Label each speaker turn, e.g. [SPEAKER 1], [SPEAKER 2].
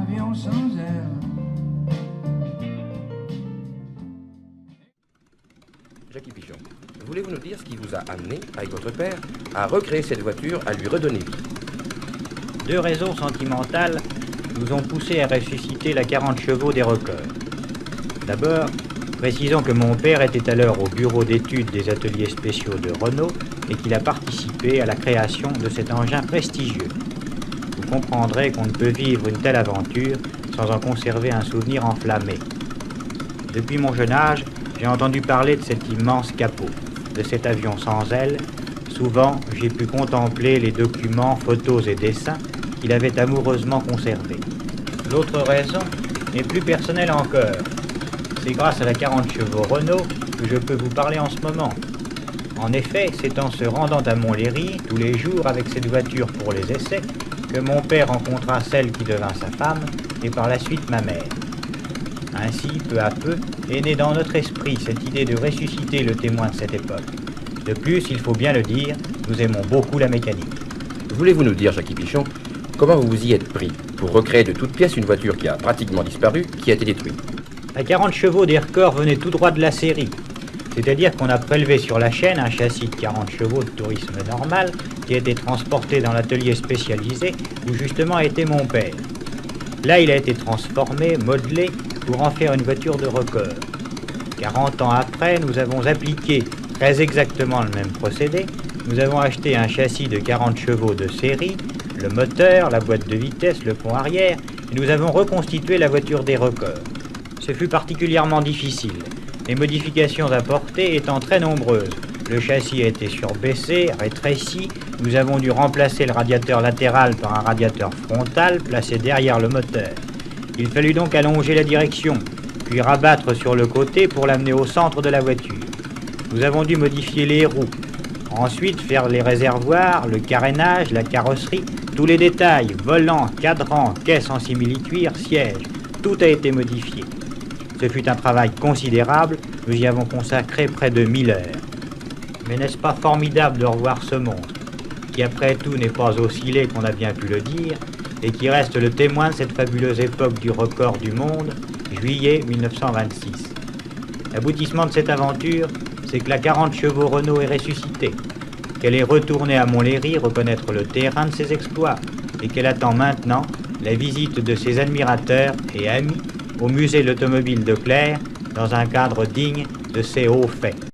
[SPEAKER 1] avion sans aile.
[SPEAKER 2] Jackie Pichon, voulez-vous nous dire ce qui vous a amené, avec votre père, à recréer cette voiture, à lui redonner vie?
[SPEAKER 3] 2 raisons sentimentales nous ont poussé à ressusciter la 40 chevaux des Rockers. D'abord, précisons que mon père était alors au bureau d'études des ateliers spéciaux de Renault et qu'il a participé à la création de cet engin prestigieux. Vous comprendrez qu'on ne peut vivre une telle aventure sans en conserver un souvenir enflammé. Depuis mon jeune âge, j'ai entendu parler de cet immense capot, de cet avion sans ailes. Souvent, j'ai pu contempler les documents, photos et dessins qu'il avait amoureusement conservés. L'autre raison est plus personnelle encore. C'est grâce à la 40 chevaux Renault que je peux vous parler en ce moment. En effet, c'est en se rendant à Montlhéry tous les jours avec cette voiture pour les essais que mon père rencontra celle qui devint sa femme et par la suite ma mère. Ainsi, peu à peu, est née dans notre esprit cette idée de ressusciter le témoin de cette époque. De plus, il faut bien le dire, nous aimons beaucoup la mécanique.
[SPEAKER 2] Voulez-vous nous dire, Jackie Pichon, comment vous vous y êtes pris pour recréer de toutes pièces une voiture qui a pratiquement disparu, qui a été détruite?
[SPEAKER 3] La 40 chevaux des Records venait tout droit de la série. C'est-à-dire qu'on a prélevé sur la chaîne un châssis de 40 chevaux de tourisme normal qui a été transporté dans l'atelier spécialisé où justement était mon père. Là, il a été transformé, modelé pour en faire une voiture de record. 40 ans après, nous avons appliqué très exactement le même procédé. Nous avons acheté un châssis de 40 chevaux de série, le moteur, la boîte de vitesse, le pont arrière, et nous avons reconstitué la voiture des records. Ce fut particulièrement difficile, les modifications apportées étant très nombreuses. Le châssis a été surbaissé, rétréci, nous avons dû remplacer le radiateur latéral par un radiateur frontal placé derrière le moteur. Il fallut donc allonger la direction, puis rabattre sur le côté pour l'amener au centre de la voiture. Nous avons dû modifier les roues, ensuite faire les réservoirs, le carénage, la carrosserie, tous les détails, volant, cadran, caisse en simili-cuir, siège, tout a été modifié. Ce fut un travail considérable, nous y avons consacré près de 1000 heures. Mais n'est-ce pas formidable de revoir ce monstre, qui après tout n'est pas aussi laid qu'on a bien pu le dire, et qui reste le témoin de cette fabuleuse époque du record du monde, juillet 1926. L'aboutissement de cette aventure, c'est que la 40 chevaux Renault est ressuscitée, qu'elle est retournée à Montlhéry reconnaître le terrain de ses exploits, et qu'elle attend maintenant la visite de ses admirateurs et amis au musée de l'automobile de Clermps dans un cadre digne de ses hauts faits.